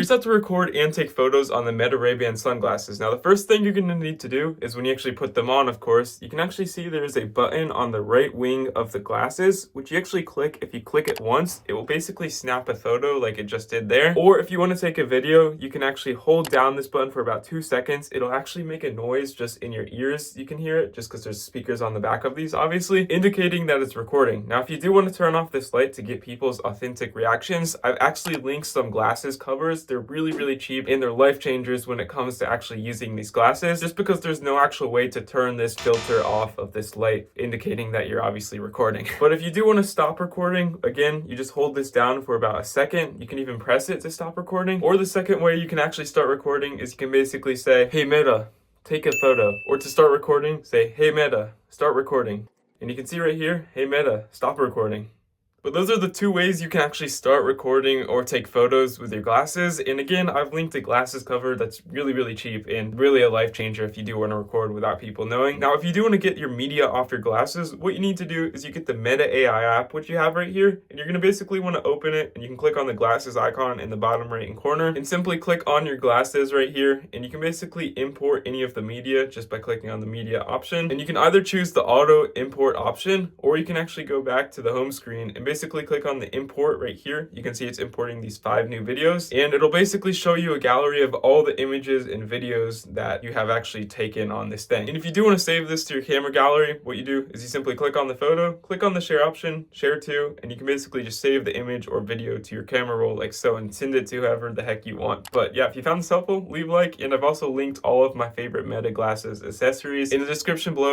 you're set to record and take photos on the Meta Ray-Ban sunglasses. Now, the first thing you're going to need to do is when you actually put them on, of course, you can actually see there's a button on the right wing of the glasses, which you actually click. If you click it once, it will basically snap a photo like it just did there. Or if you want to take a video, you can actually hold down this button for about 2 seconds. It'll actually make a noise just in your ears. You can hear it just because there's speakers on the back of these, obviously, indicating that it's recording. Now, if you do want to turn off this light to get people's authentic reactions, I've actually linked some glasses covers. They're really cheap and they're life changers when it comes to actually using these glasses, just because there's no actual way to turn this filter off of this light, indicating that you're obviously recording. But if you do want to stop recording, again, you just hold this down for about a second. You can even press it to stop recording. Or the second way you can actually start recording is you can basically say, "Hey Meta, take a photo." Or to start recording, say, "Hey Meta, start recording." And you can see right here, "Hey Meta, stop recording." But those are the 2 ways you can actually start recording or take photos with your glasses. And again, I've linked a glasses cover that's really cheap and really a life changer if you do want to record without people knowing. Now, if you do want to get your media off your glasses, what you need to do is you get the Meta AI app, which you have right here, and you're going to basically want to open it, and you can click on the glasses icon in the bottom right hand corner and simply click on your glasses right here, and you can basically import any of the media just by clicking on the media option. And you can either choose the auto import option, or you can actually go back to the home screen and basically click on the import right here. You can see it's importing these 5 new videos, and it'll basically show you a gallery of all the images and videos that you have actually taken on this thing. And if you do want to save this to your camera gallery, what you do is you simply click on the photo, click on the share option, share to, and you can basically just save the image or video to your camera roll like so and send it to whoever the heck you want. But yeah, if you found this helpful, leave a like, and I've also linked all of my favorite Meta glasses accessories in the description below.